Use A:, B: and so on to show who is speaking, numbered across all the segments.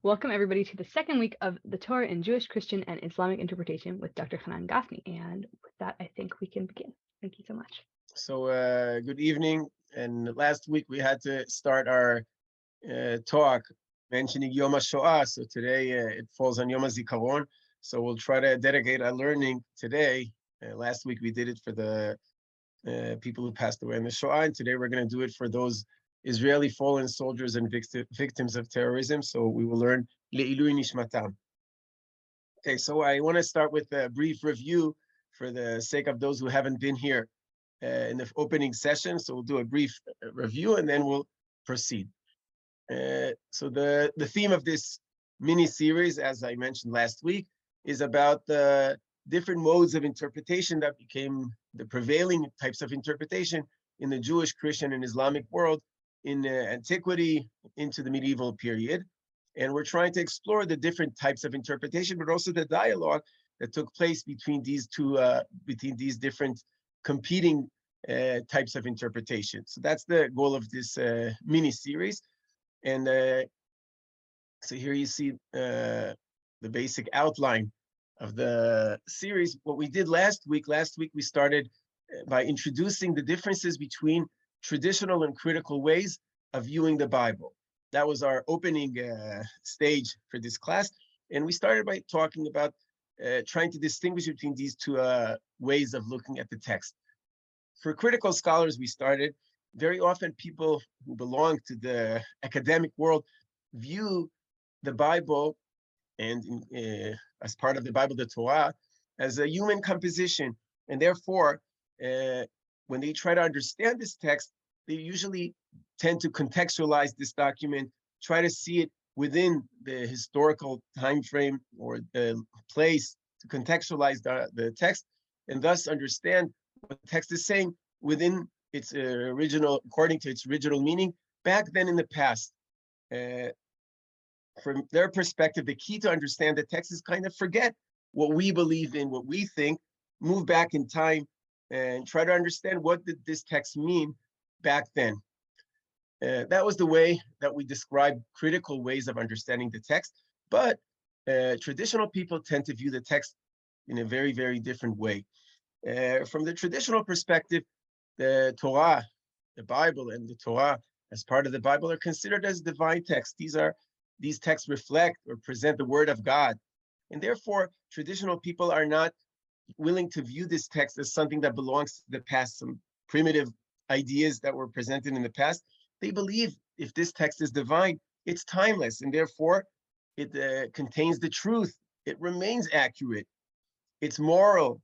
A: Welcome everybody to the second week of the Torah in Jewish, Christian, and Islamic interpretation with Dr. Chanan Gafni. And with that, I think we can begin. Thank you so much.
B: So good evening. And last week we had to start our talk mentioning Yom HaShoah. So today it falls on Yom HaZikaron. So we'll try to dedicate our learning today. Last week we did it for the people who passed away in the Shoah, and today we're going to do it for those Israeli fallen soldiers and victims of terrorism. So we will learn Le'ilui Nishmatam. Okay, so I want to start with a brief review for the sake of those who haven't been here in the opening session. So we'll do a brief review and then we'll proceed. So the theme of this mini-series, as I mentioned last week, is about the different modes of interpretation that became the prevailing types of interpretation in the Jewish, Christian, and Islamic world in antiquity into the medieval period. And we're trying to explore the different types of interpretation, but also the dialogue that took place between these different competing types of interpretation. So that's the goal of this mini-series. And so here you see the basic outline of the series. What we did last week we started by introducing the differences between traditional and critical ways of viewing the Bible. That was our opening stage for this class. And we started by talking about trying to distinguish between these two ways of looking at the text. For critical scholars, we started, very often people who belong to the academic world view the Bible and as part of the Bible, the Torah, as a human composition. And therefore, when they try to understand this text, they usually tend to contextualize this document, try to see it within the historical time frame or the place, to contextualize the text, and thus understand what the text is saying within its according to its original meaning back then in the past. From their perspective, the key to understand the text is kind of forget what we believe in, what we think, move back in time and try to understand what did this text mean back then. That was the way that we describe critical ways of understanding the text, but traditional people tend to view the text in a very, very different way. From the traditional perspective, the Torah, the Bible, and the Torah as part of the Bible are considered as divine texts. These texts reflect or present the word of God. And therefore, traditional people are not willing to view this text as something that belongs to the past, some primitive ideas that were presented in the past. They believe if this text is divine, it's timeless, and therefore it contains the truth. It remains accurate. It's moral.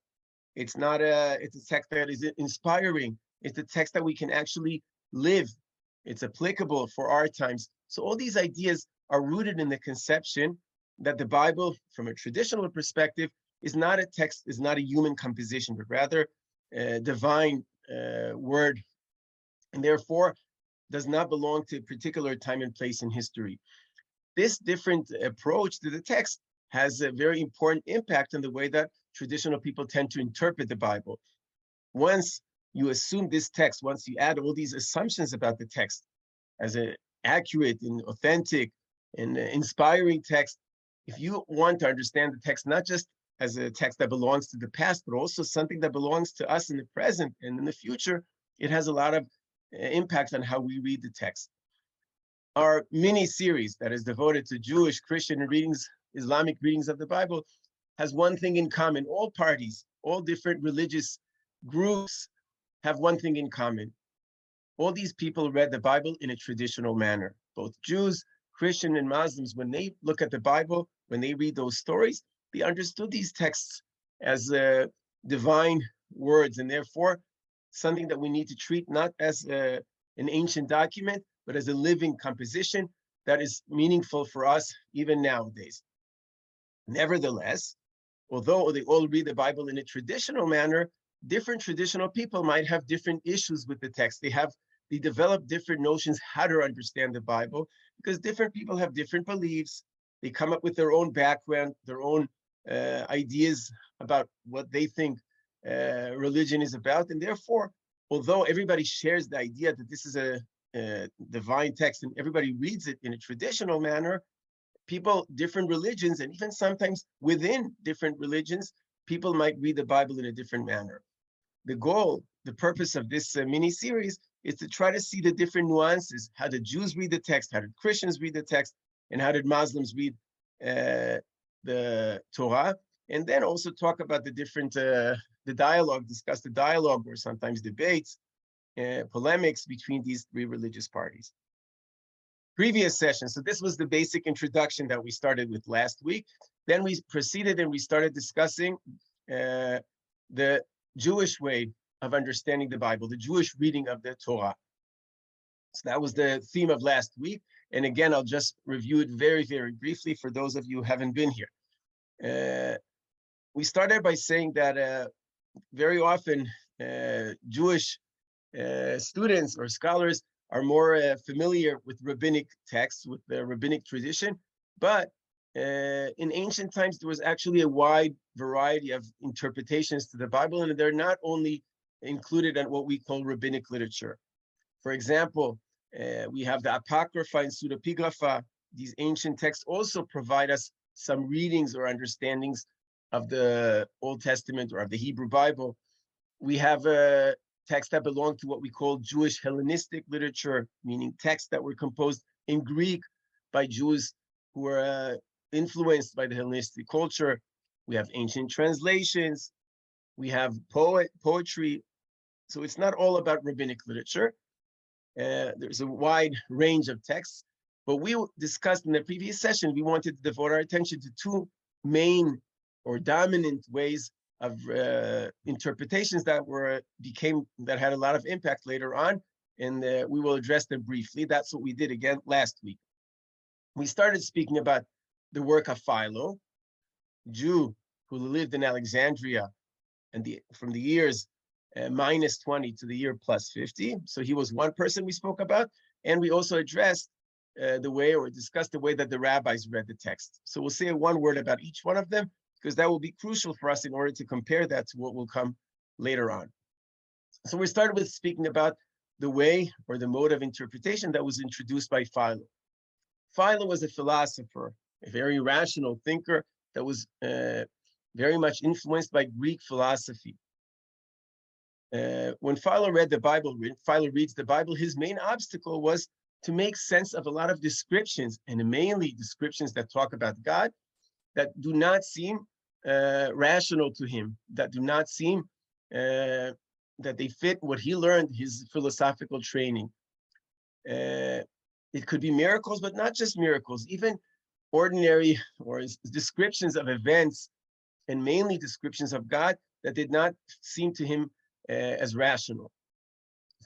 B: It's a text that is inspiring. It's a text that we can actually live. It's applicable for our times. So all these ideas are rooted in the conception that the Bible, from a traditional perspective, is not a text, is not a human composition, but rather a divine word, and therefore does not belong to a particular time and place in history. This different approach to the text has a very important impact on the way that traditional people tend to interpret the Bible. Once you assume this text, once you add all these assumptions about the text as an accurate and authentic and inspiring text, if you want to understand the text not just as a text that belongs to the past, but also something that belongs to us in the present and in the future, it has a lot of impact on how we read the text. Our mini-series that is devoted to Jewish, Christian readings, Islamic readings of the Bible has one thing in common. All parties, all different religious groups have one thing in common. All these people read the Bible in a traditional manner. Both Jews, Christian, and Muslims, when they look at the Bible, when they read those stories, they understood these texts as divine words, and therefore something that we need to treat not as an ancient document, but as a living composition that is meaningful for us even nowadays. Nevertheless, although they all read the Bible in a traditional manner, different traditional people might have different issues with the text. They develop different notions how to understand the Bible, because different people have different beliefs. They come up with their own background, their own ideas about what they think religion is about. And therefore, although everybody shares the idea that this is a divine text and everybody reads it in a traditional manner, people, different religions, and even sometimes within different religions, people might read the Bible in a different manner. The goal, the purpose of this mini-series is to try to see the different nuances. How did Jews read the text? How did Christians read the text? And how did Muslims read the Torah? And then also talk about the different, the dialogue, discuss the dialogue or sometimes debates, polemics between these three religious parties. Previous session, so this was the basic introduction that we started with last week. Then we proceeded and we started discussing the Jewish way of understanding the Bible, the Jewish reading of the Torah. So that was the theme of last week. And again, I'll just review it very, very briefly for those of you who haven't been here. We started by saying that very often Jewish students or scholars are more familiar with rabbinic texts, with the rabbinic tradition, but in ancient times, there was actually a wide variety of interpretations to the Bible, and they're not only included in what we call rabbinic literature. For example, we have the Apocrypha and Pseudepigrapha. These ancient texts also provide us some readings or understandings of the Old Testament or of the Hebrew Bible. We have texts that belong to what we call Jewish Hellenistic literature, meaning texts that were composed in Greek by Jews who were influenced by the Hellenistic culture. We have ancient translations. We have poetry. So it's not all about rabbinic literature. There's a wide range of texts. But we discussed in the previous session, we wanted to devote our attention to two main or dominant ways of interpretations that had a lot of impact later on, and we will address them briefly. That's what we did again last week. We started speaking about the work of Philo, Jew who lived in Alexandria, and from the years minus 20 to the year plus 50. So he was one person we spoke about, and we also addressed the way, or discussed the way that the rabbis read the text. So we'll say one word about each one of them, because that will be crucial for us in order to compare that to what will come later on. So we started with speaking about the way or the mode of interpretation that was introduced by Philo. Philo was a philosopher, a very rational thinker that was very much influenced by Greek philosophy. When Philo read the Bible, Philo reads the Bible, his main obstacle was to make sense of a lot of descriptions, and mainly descriptions that talk about God, that do not seem rational to him, that do not seem that they fit what he learned, his philosophical training. It could be miracles, but not just miracles, even ordinary or descriptions of events, and mainly descriptions of God that did not seem to him as rational.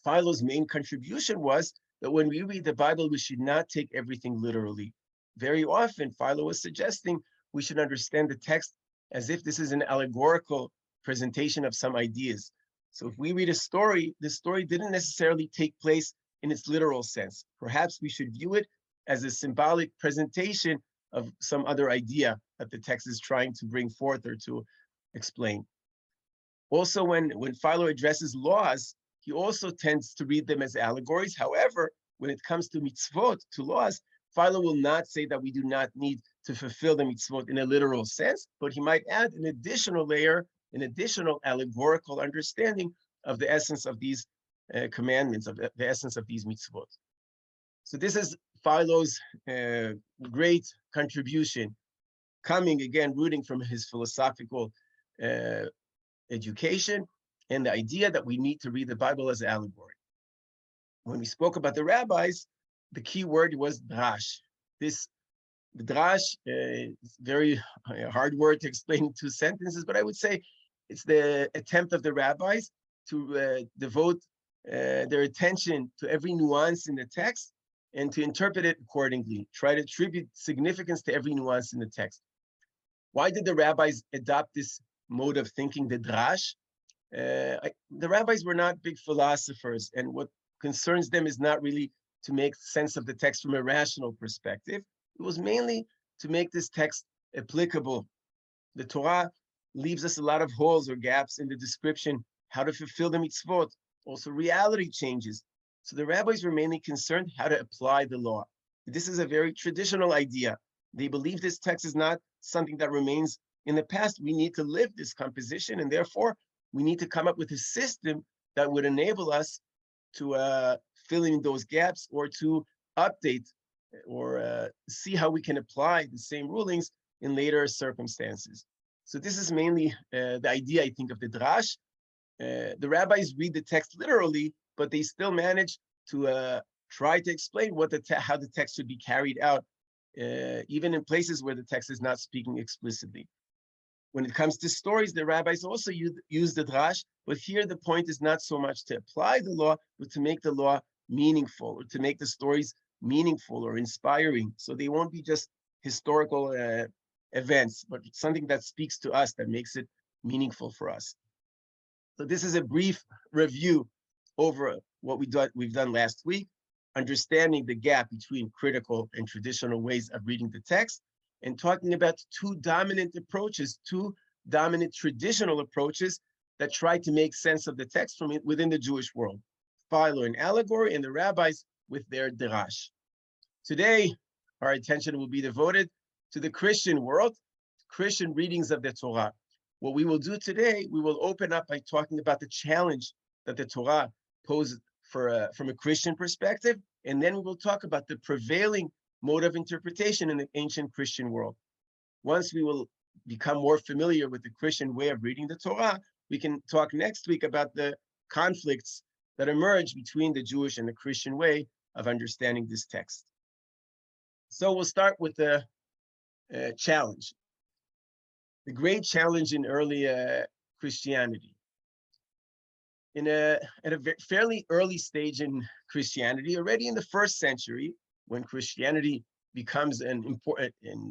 B: Philo's main contribution was that when we read the Bible, we should not take everything literally. Very often, Philo was suggesting we should understand the text as if this is an allegorical presentation of some ideas. So if we read a story, the story didn't necessarily take place in its literal sense. Perhaps we should view it as a symbolic presentation of some other idea that the text is trying to bring forth or to explain. Also, when Philo addresses laws, he also tends to read them as allegories. However, when it comes to mitzvot, to laws, Philo will not say that we do not need to fulfill the mitzvot in a literal sense, but he might add an additional layer, an additional allegorical understanding of the essence of these commandments, of the essence of these mitzvot. So this is Philo's great contribution, coming again, rooting from his philosophical education and the idea that we need to read the Bible as allegory. When we spoke about the rabbis, the key word was drash. The drash is a very hard word to explain in 2 sentences, but I would say it's the attempt of the rabbis to devote their attention to every nuance in the text and to interpret it accordingly, try to attribute significance to every nuance in the text. Why did the rabbis adopt this mode of thinking, the drash? The rabbis were not big philosophers, and what concerns them is not really to make sense of the text from a rational perspective. It was mainly to make this text applicable. The Torah leaves us a lot of holes or gaps in the description, how to fulfill the mitzvot. Also, reality changes. So the rabbis were mainly concerned how to apply the law. This is a very traditional idea, They believe this text is not something that remains in the past. We need to live this composition, and therefore we need to come up with a system that would enable us to fill in those gaps or to update or see how we can apply the same rulings in later circumstances. So this is mainly the idea, I think, of the drash. The rabbis read the text literally, but they still manage to try to explain how the text should be carried out, even in places where the text is not speaking explicitly. When it comes to stories, the rabbis also use the drash, but here the point is not so much to apply the law, but to make the law meaningful, or to make the stories meaningful or inspiring. So they won't be just historical events, but something that speaks to us, that makes it meaningful for us. So this is a brief review over what we've done last week, understanding the gap between critical and traditional ways of reading the text, and talking about two dominant traditional approaches that try to make sense of the text from within the Jewish world. Philo and allegory, and the rabbis with their derash. Today, our attention will be devoted to the Christian world, Christian readings of the Torah. What we will do today, we will open up by talking about the challenge that the Torah poses from a Christian perspective, and then we will talk about the prevailing mode of interpretation in the ancient Christian world. Once we will become more familiar with the Christian way of reading the Torah, we can talk next week about the conflicts that emerge between the Jewish and the Christian way of understanding this text. So we'll start with the challenge. The great challenge in early Christianity. At a fairly early stage in Christianity, already in the first century, when Christianity becomes an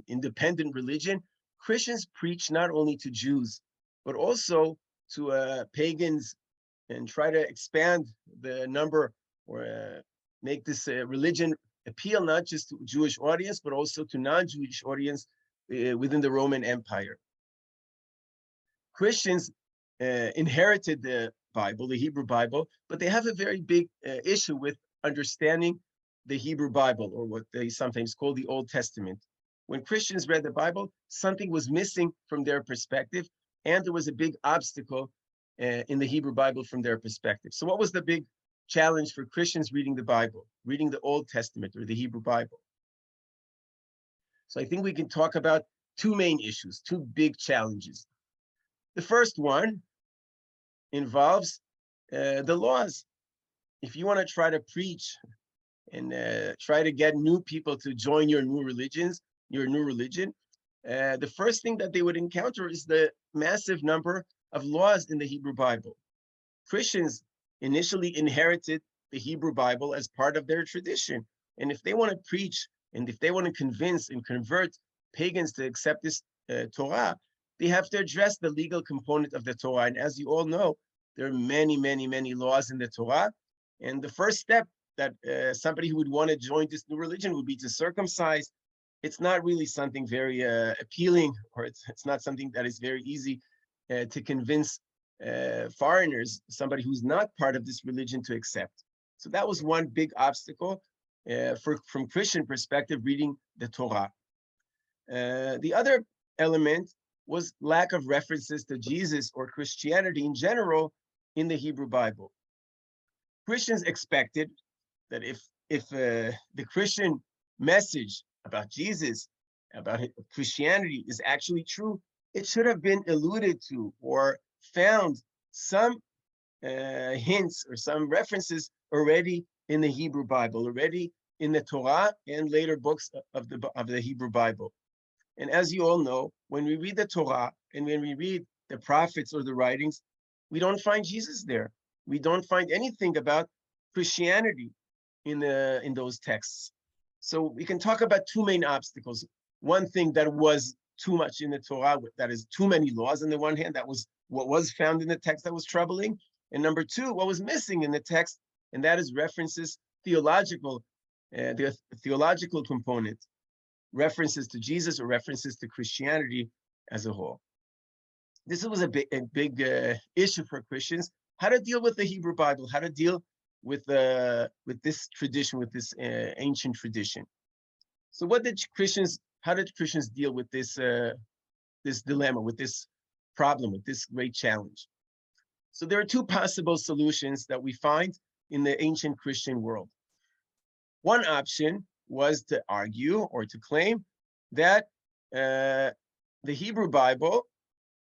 B: independent religion, Christians preach not only to Jews, but also to pagans, and try to expand the number, or make this religion appeal not just to Jewish audience, but also to non-Jewish audience within the Roman Empire. Christians inherited the Bible, the Hebrew Bible, but they have a very big issue with understanding the Hebrew Bible, or what they sometimes call the Old Testament. When Christians read the Bible, something was missing from their perspective, and there was a big obstacle in the Hebrew Bible from their perspective. So what was the big challenge for Christians reading the Bible, reading the Old Testament or the Hebrew Bible? So I think we can talk about two main issues, two big challenges. The first one involves the laws. If you want to try to preach and try to get new people to join your new religion, the first thing that they would encounter is the massive number of laws in the Hebrew Bible. Christians initially inherited the Hebrew Bible as part of their tradition. And if they want to preach, and if they want to convince and convert pagans to accept this Torah, they have to address the legal component of the Torah. And as you all know, there are many, many, many laws in the Torah. And the first step that somebody who would want to join this new religion would be to circumcise. It's not really something very appealing, or it's not something that is very easy to convince foreigners, somebody who's not part of this religion, to accept. So that was one big obstacle from Christian perspective, reading the Torah. The other element was lack of references to Jesus or Christianity in general in the Hebrew Bible. Christians expected that if the Christian message about Jesus, about Christianity is actually true, it should have been alluded to or found some hints or some references already in the Hebrew Bible, already in the Torah and later books of the Hebrew Bible. And as you all know, when we read the Torah and when we read the prophets or the writings, we don't find Jesus there. We don't find anything about Christianity in those texts. So we can talk about two main obstacles. One thing that was too much in the Torah, that is too many laws on the one hand, that was what was found in the text that was troubling. And number two, what was missing in the text, and that is references, the theological component, references to Jesus or references to Christianity as a whole. This was a big issue for Christians, how to deal with the Hebrew Bible, how to deal with this tradition, with this ancient tradition. So what did Christians How did Christians deal with this this dilemma, with this problem, with this great challenge? So there are two possible solutions that we find in the ancient Christian world. One option was to argue or to claim that the Hebrew Bible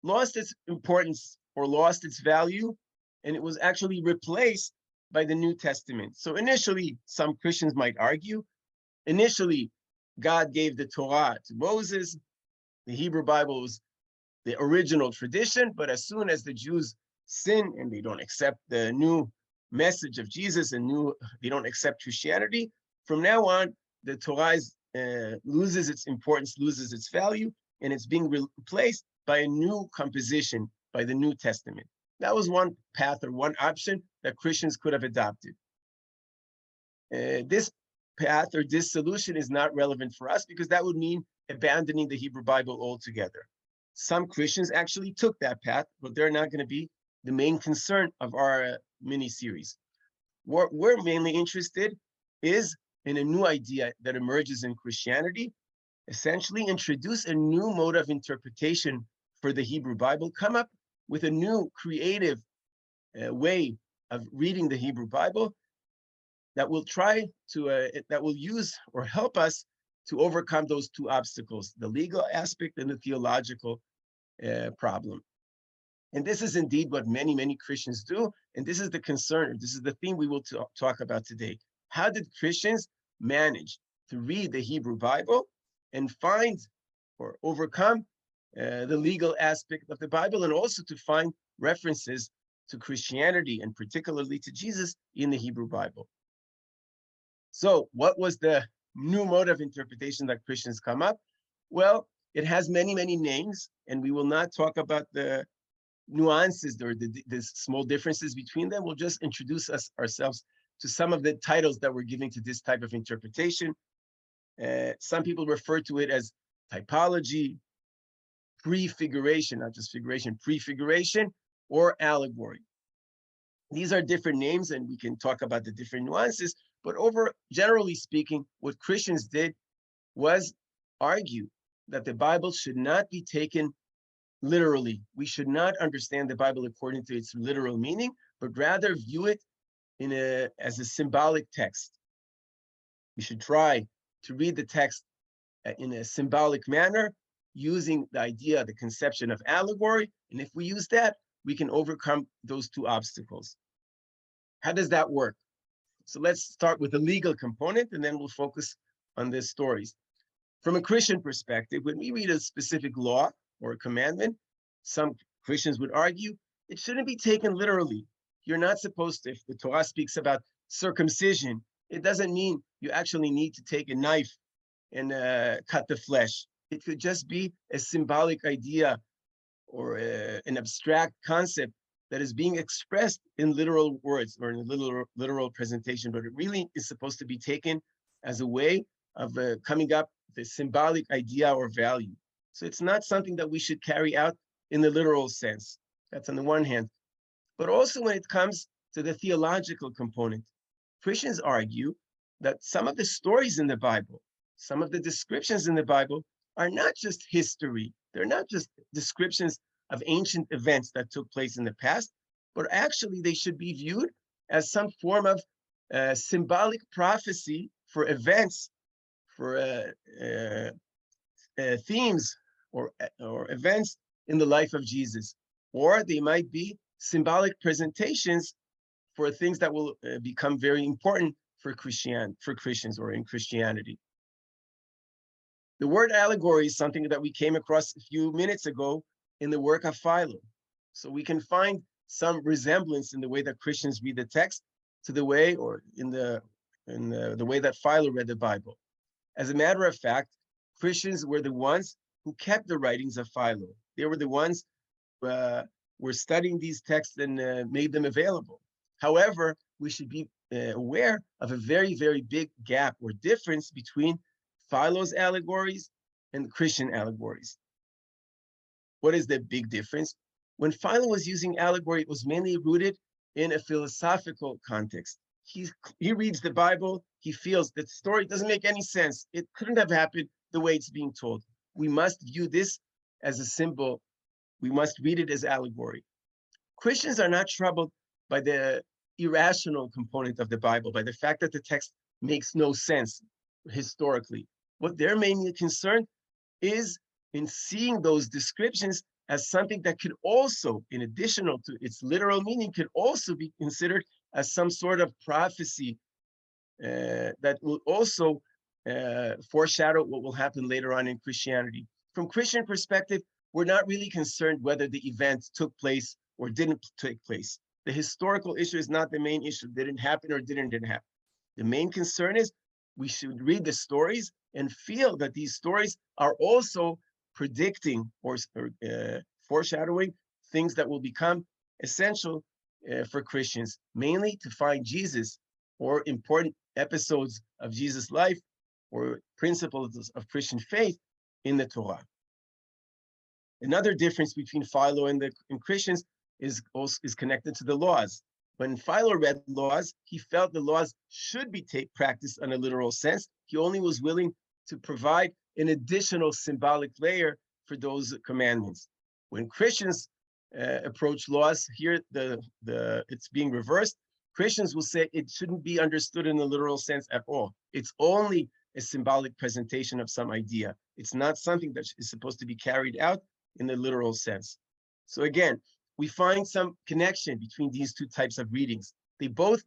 B: lost its importance or lost its value, and it was actually replaced by the New Testament. So initially, some Christians might argue, initially, God gave the Torah to Moses. The Hebrew Bible was the original tradition, but as soon as the Jews sin and they don't accept the new message of Jesus and they don't accept Christianity, from now on, the Torah loses its importance, loses its value, and it's being replaced by a new composition, by the New Testament. That was one path or one option that Christians could have adopted. This path or this solution is not relevant for us because that would mean abandoning the Hebrew Bible altogether. Some Christians actually took that path, but they're not going to be the main concern of our mini-series. What we're mainly interested is in a new idea that emerges in Christianity, essentially introduce a new mode of interpretation for the Hebrew Bible, come up with a new creative way of reading the Hebrew Bible that will try to, that will use or help us to overcome those two obstacles, the legal aspect and the theological problem. And this is indeed what many, many Christians do. And this is the concern, this is the theme we will talk about today. How did Christians manage to read the Hebrew Bible and find or overcome the legal aspect of the Bible, and also to find references to Christianity and particularly to Jesus in the Hebrew Bible? So what was the new mode of interpretation that Christians come up? Well, it has many, many names, and we will not talk about the nuances or the small differences between them. We'll just introduce ourselves to some of the titles that we're giving to this type of interpretation. Some people refer to it as typology, prefiguration, not just figuration, prefiguration, or allegory. These are different names, and we can talk about the different nuances, but generally speaking, what Christians did was argue that the Bible should not be taken literally. We should not understand the Bible according to its literal meaning, but rather view it as a symbolic text. We should try to read the text in a symbolic manner, using the idea, the conception of allegory. And if we use that, we can overcome those two obstacles. How does that work? So let's start with the legal component, and then we'll focus on the stories. From a Christian perspective, when we read a specific law or a commandment, some Christians would argue it shouldn't be taken literally. You're not supposed to, if the Torah speaks about circumcision, it doesn't mean you actually need to take a knife and cut the flesh. It could just be a symbolic idea or an abstract concept that is being expressed in literal words or in a literal presentation, but it really is supposed to be taken as a way of coming up with a symbolic idea or value. So it's not something that we should carry out in the literal sense. That's on the one hand. But also when it comes to the theological component, Christians argue that some of the stories in the Bible, some of the descriptions in the Bible are not just history. They're not just descriptions of ancient events that took place in the past, but actually they should be viewed as some form of symbolic prophecy for events, for themes or events in the life of Jesus. Or they might be symbolic presentations for things that will become very important for Christians or in Christianity. The word allegory is something that we came across a few minutes ago in the work of Philo. So we can find some resemblance in the way that Christians read the text to the way, or in the way that Philo read the Bible. As a matter of fact, Christians were the ones who kept the writings of Philo. They were the ones who were studying these texts and made them available. However, we should be aware of a very, very big gap or difference between Philo's allegories and Christian allegories. What is the big difference? When Philo was using allegory, it was mainly rooted in a philosophical context. He reads the Bible, he feels that the story doesn't make any sense. It couldn't have happened the way it's being told. We must view this as a symbol. We must read it as allegory. Christians are not troubled by the irrational component of the Bible, by the fact that the text makes no sense historically. What they're mainly concerned is in seeing those descriptions as something that could also, in addition to its literal meaning, could also be considered as some sort of prophecy that will also foreshadow what will happen later on in Christianity. From Christian perspective, we're not really concerned whether the event took place or didn't take place. The historical issue is not the main issue. Did it happen or didn't happen? The main concern is we should read the stories and feel that these stories are also predicting or foreshadowing things that will become essential for Christians, mainly to find Jesus or important episodes of Jesus' life or principles of Christian faith in the Torah. Another difference between Philo and Christians is connected to the laws. When Philo read laws, he felt the laws should be practiced in a literal sense. He only was willing to provide an additional symbolic layer for those commandments. When Christians approach laws, here it's being reversed. Christians will say it shouldn't be understood in a literal sense at all. It's only a symbolic presentation of some idea. It's not something that is supposed to be carried out in the literal sense. So again, we find some connection between these two types of readings. They both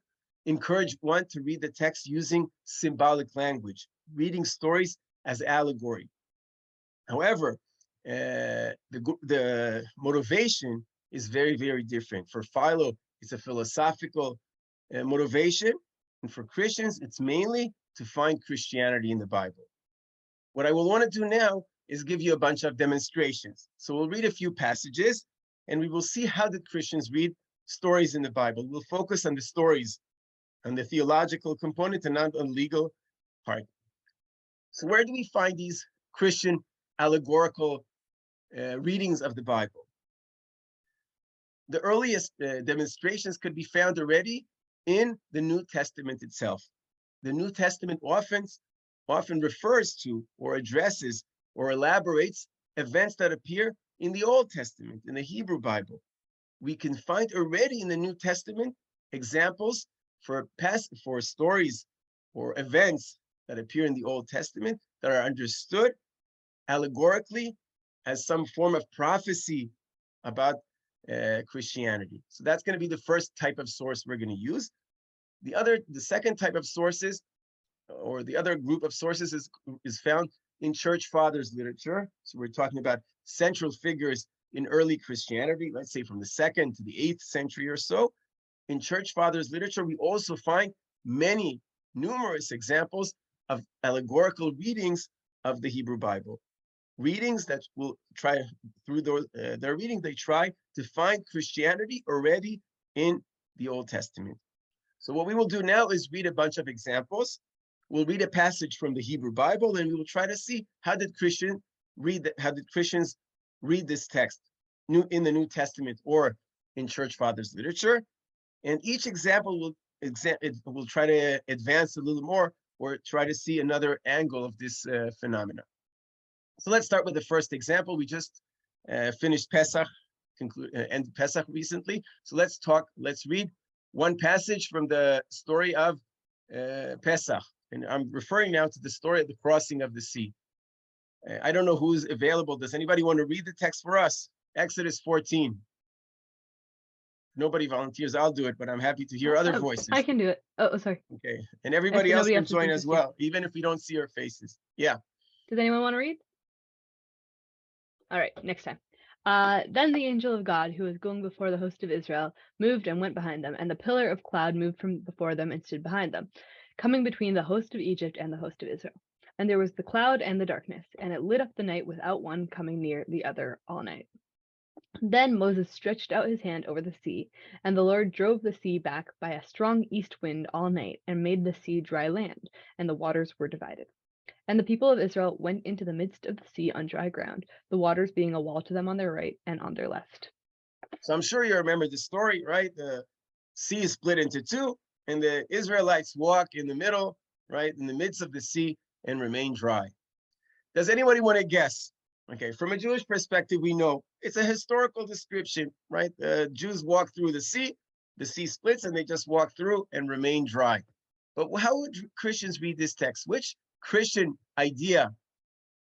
B: encourage one to read the text using symbolic language, reading stories as allegory. However, the motivation is very, very different. For Philo, it's a philosophical motivation, and for Christians, it's mainly to find Christianity in the Bible. What I will want to do now is give you a bunch of demonstrations. So we'll read a few passages, and we will see how the Christians read stories in the Bible. We'll focus on the stories, on the theological component, and not on the legal part. So where do we find these Christian allegorical readings of the Bible? The earliest demonstrations could be found already in the New Testament itself. The New Testament often refers to or addresses or elaborates events that appear in the Old Testament, in the Hebrew Bible. We can find already in the New Testament examples for stories or events that appear in the Old Testament that are understood allegorically as some form of prophecy about Christianity. So that's going to be the first type of source we're going to use. The second type of sources, or the other group of sources, is found in church fathers literature. So we're talking about central figures in early Christianity, let's say from the 2nd to the 8th century or so. In church fathers literature, we also find numerous examples of allegorical readings of the Hebrew Bible. Readings that will try, through their reading, they try to find Christianity already in the Old Testament. So what we will do now is read a bunch of examples. We'll read a passage from the Hebrew Bible, and we will try to see how did Christians read this text in the New Testament or in church fathers literature. And each example will try to advance a little more or try to see another angle of this phenomena. So let's start with the first example. We just finished Pesach, end Pesach recently. So let's read one passage from the story of Pesach. And I'm referring now to the story of the crossing of the sea. I don't know who's available. Does anybody want to read the text for us? Exodus 14. Nobody volunteers, I'll do it, but I'm happy to hear other voices.
A: I can do it. Oh, sorry.
B: Okay. And everybody else can join as well, even if we don't see our faces. Yeah.
A: Does anyone want to read? All right, next time. Then the angel of God, who was going before the host of Israel, moved and went behind them, and the pillar of cloud moved from before them and stood behind them, coming between the host of Egypt and the host of Israel. And there was the cloud and the darkness, and it lit up the night without one coming near the other all night. Then Moses stretched out his hand over the sea, and the Lord drove the sea back by a strong east wind all night, and made the sea dry land, and the waters were divided. And the people of Israel went into the midst of the sea on dry ground, the waters being a wall to them on their right and on their left.
B: So I'm sure you remember the story, right? The sea is split into two, and the Israelites walk in the middle, right, in the midst of the sea, and remain dry. Does anybody want to guess? Okay, from a Jewish perspective, we know it's a historical description, right? The Jews walk through the sea splits, and they just walk through and remain dry. But how would Christians read this text? Which Christian idea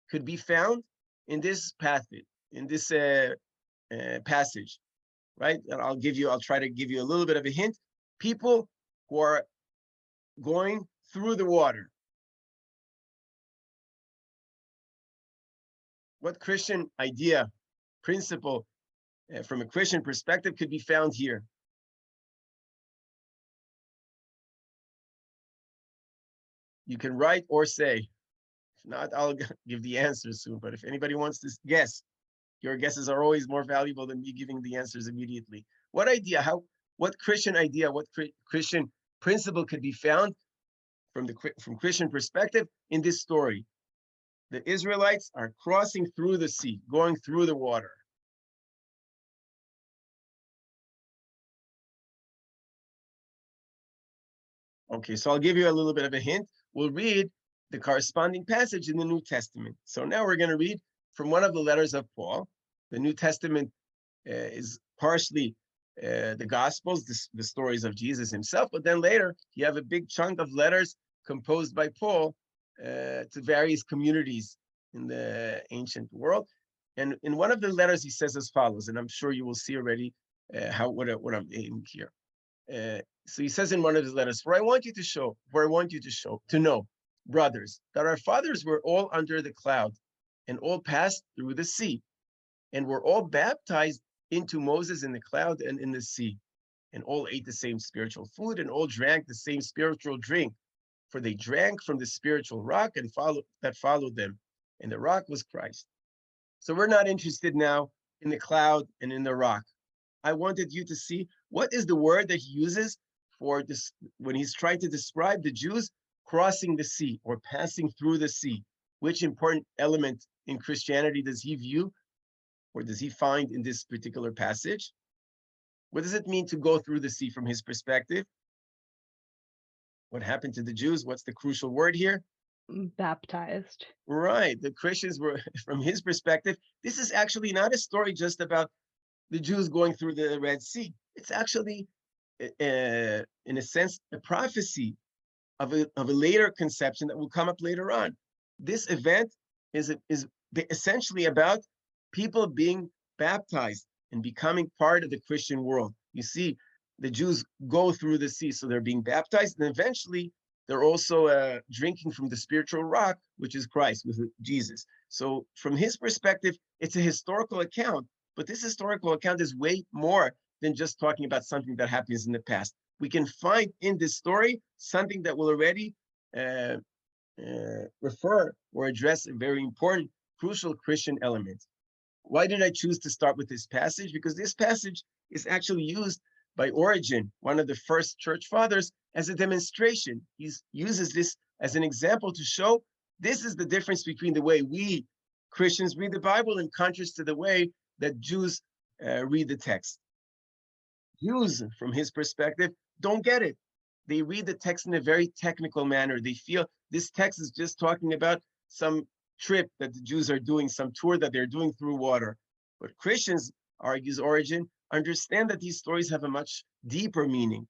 B: could be found in this passage, passage, right? And I'll try to give you a little bit of a hint. People who are going through the water. What Christian idea, principle, from a Christian perspective could be found here? You can write or say. If not, I'll give the answers soon. But if anybody wants to guess, your guesses are always more valuable than me giving the answers immediately. What idea, what Christian idea, what Christian principle could be found from Christian perspective in this story? The Israelites are crossing through the sea, going through the water. Okay, so I'll give you a little bit of a hint. We'll read the corresponding passage in the New Testament. So now we're going to read from one of the letters of Paul. The New Testament is partially the Gospels, the stories of Jesus himself, but then later you have a big chunk of letters composed by Paul to various communities in the ancient world. And in one of the letters, he says as follows, and I'm sure you will see already what I'm aiming here. So he says in one of his letters, for I want you to know, brothers, that our fathers were all under the cloud and all passed through the sea, and were all baptized into Moses in the cloud and in the sea, and all ate the same spiritual food, and all drank the same spiritual drink, for they drank from the spiritual rock that followed them, and the rock was Christ. So we're not interested now in the cloud and in the rock. I wanted you to see what is the word that he uses for this when he's trying to describe the Jews crossing the sea or passing through the sea. Which important element in Christianity does he view or does he find in this particular passage? What does it mean to go through the sea from his perspective? What happened to the Jews? What's the crucial word here?
A: Baptized.
B: Right. The Christians were, from his perspective, this is actually not a story just about the Jews going through the Red Sea. It's actually, in a sense, a prophecy of a later conception that will come up later on. This event is essentially about people being baptized and becoming part of the Christian world. You see, the Jews go through the sea, so they're being baptized, and eventually they're also drinking from the spiritual rock, which is Christ, with Jesus. So from his perspective, it's a historical account, but this historical account is way more than just talking about something that happens in the past. We can find in this story something that will already refer or address a very important, crucial Christian element. Why did I choose to start with this passage? Because this passage is actually used by Origen, one of the first church fathers, as a demonstration. He uses this as an example to show this is the difference between the way we Christians read the Bible in contrast to the way that Jews read the text. Jews, from his perspective, don't get it. They read the text in a very technical manner. They feel this text is just talking about some trip that the Jews are doing, some tour that they're doing through water. But Christians, argues Origen, understand that these stories have a much deeper meaning.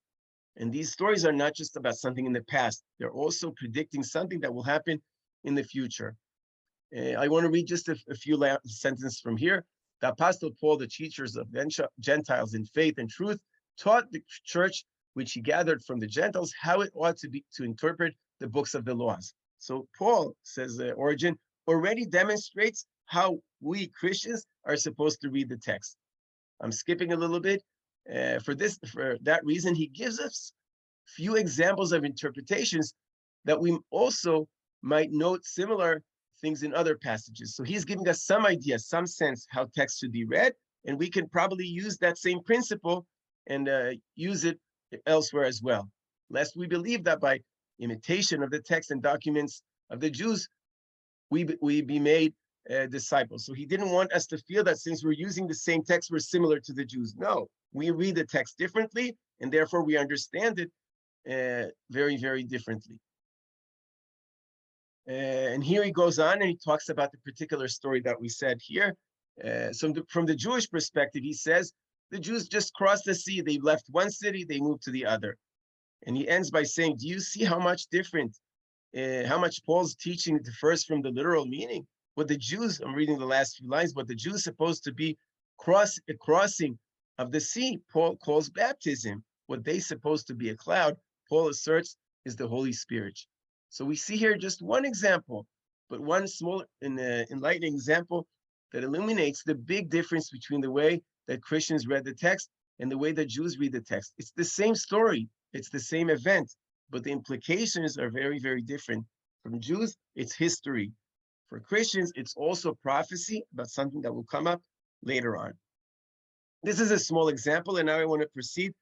B: And these stories are not just about something in the past. They're also predicting something that will happen in the future. I want to read just a few sentences from here. The Apostle Paul, the teachers of Gentiles in faith and truth, taught the church, which he gathered from the Gentiles, how it ought to interpret the books of the laws. So Paul, says Origen, already demonstrates how we Christians are supposed to read the text. I'm skipping a little bit. For that reason, he gives us few examples of interpretations that we also might note similar things in other passages. So he's giving us some idea, some sense how text should be read, and we can probably use that same principle and use it elsewhere as well. Lest we believe that by imitation of the text and documents of the Jews, we be made disciples. So he didn't want us to feel that since we're using the same text, we're similar to the Jews. No, we read the text differently, and therefore we understand it very, very differently. And here he goes on and he talks about the particular story that we said here. So from the Jewish perspective, he says, the Jews just crossed the sea. They left one city, they moved to the other. And he ends by saying, do you see how much different, how much Paul's teaching differs from the literal meaning? What the Jews, I'm reading the last few lines, what the Jews supposed to be a crossing of the sea, Paul calls baptism. What they supposed to be a cloud, Paul asserts is the Holy Spirit. So we see here just one example, but one small enlightening example that illuminates the big difference between the way that Christians read the text and the way that Jews read the text. It's the same story, it's the same event, but the implications are very, very different. From Jews, it's history. For Christians, it's also prophecy about something that will come up later on. This is a small example, and now I want to proceed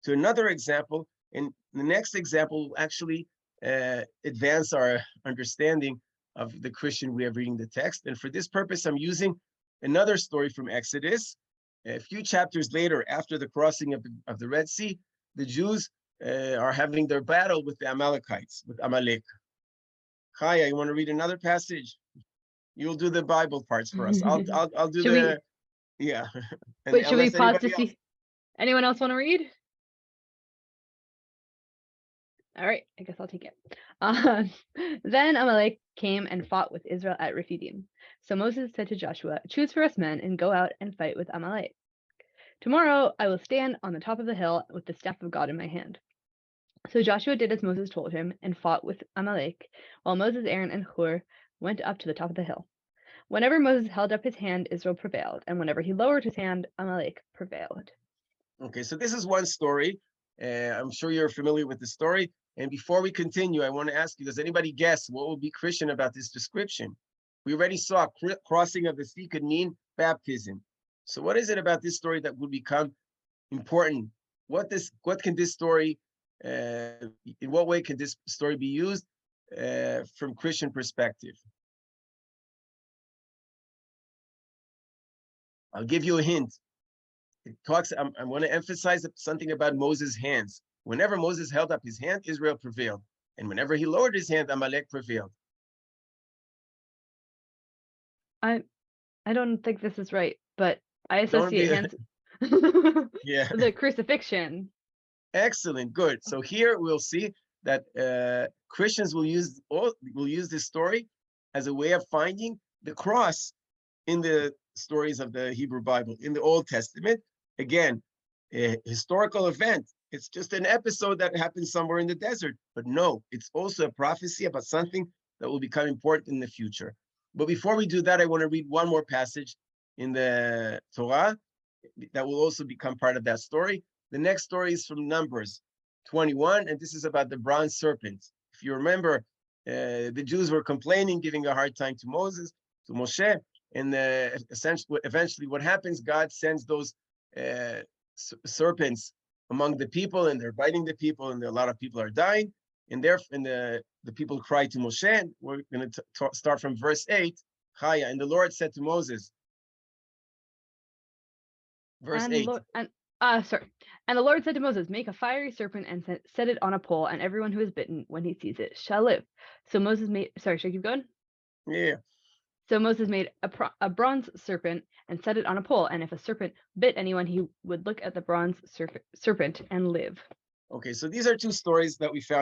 B: to another example. And the next example will actually advance our understanding of the Christian way of reading the text. And for this purpose, I'm using another story from Exodus. A few chapters later, after the crossing of the Red Sea, the Jews are having their battle with the Amalekites, with Amalek. Chaya, you want to read another passage? You'll do the Bible parts for us. I'll do yeah.
A: Wait, should we pause to see? Anyone else want to read? All right, I guess I'll take it. Then Amalek came and fought with Israel at Rephidim. So Moses said to Joshua, choose for us men and go out and fight with Amalek. Tomorrow I will stand on the top of the hill with the staff of God in my hand. So Joshua did as Moses told him and fought with Amalek, while Moses, Aaron, and Hur went up to the top of the hill. Whenever Moses held up his hand, Israel prevailed, and whenever he lowered his hand, Amalek prevailed.
B: Okay, so this is one story. I'm sure you're familiar with the story. And before we continue, I want to ask you, does anybody guess what would be Christian about this description? We already saw crossing of the sea could mean baptism. So what is it about this story that would become important? What can this story, in what way can this story be used from Christian perspective? I'll give you a hint. It talks, I want to emphasize something about Moses' hands. Whenever Moses held up his hand, Israel prevailed. And whenever he lowered his hand, Amalek prevailed.
A: I don't think this is right, but I associate hands
B: yeah.
A: the crucifixion.
B: Excellent, good. So here we'll see that Christians will use this story as a way of finding the cross in the stories of the Hebrew Bible, in the Old Testament. Again, a historical event. It's just an episode that happens somewhere in the desert. But no, it's also a prophecy about something that will become important in the future. But before we do that, I want to read one more passage in the Torah that will also become part of that story. The next story is from Numbers 21, and this is about the bronze serpent. If you remember, the Jews were complaining, giving a hard time to Moshe, and eventually what happens, God sends those serpents among the people, and they're biting the people, and a lot of people are dying. And the people cry to Moshe. And we're going to start from verse 8. Chaya, and the Lord said to Moses, verse 8.
A: And the Lord said to Moses, make a fiery serpent and set it on a pole, and everyone who is bitten when he sees it shall live. So Moses made, should I keep going?
B: Yeah.
A: So Moses made a bronze serpent and set it on a pole, and if a serpent bit anyone, he would look at the bronze serpent and live.
B: Okay, so these are two stories that we found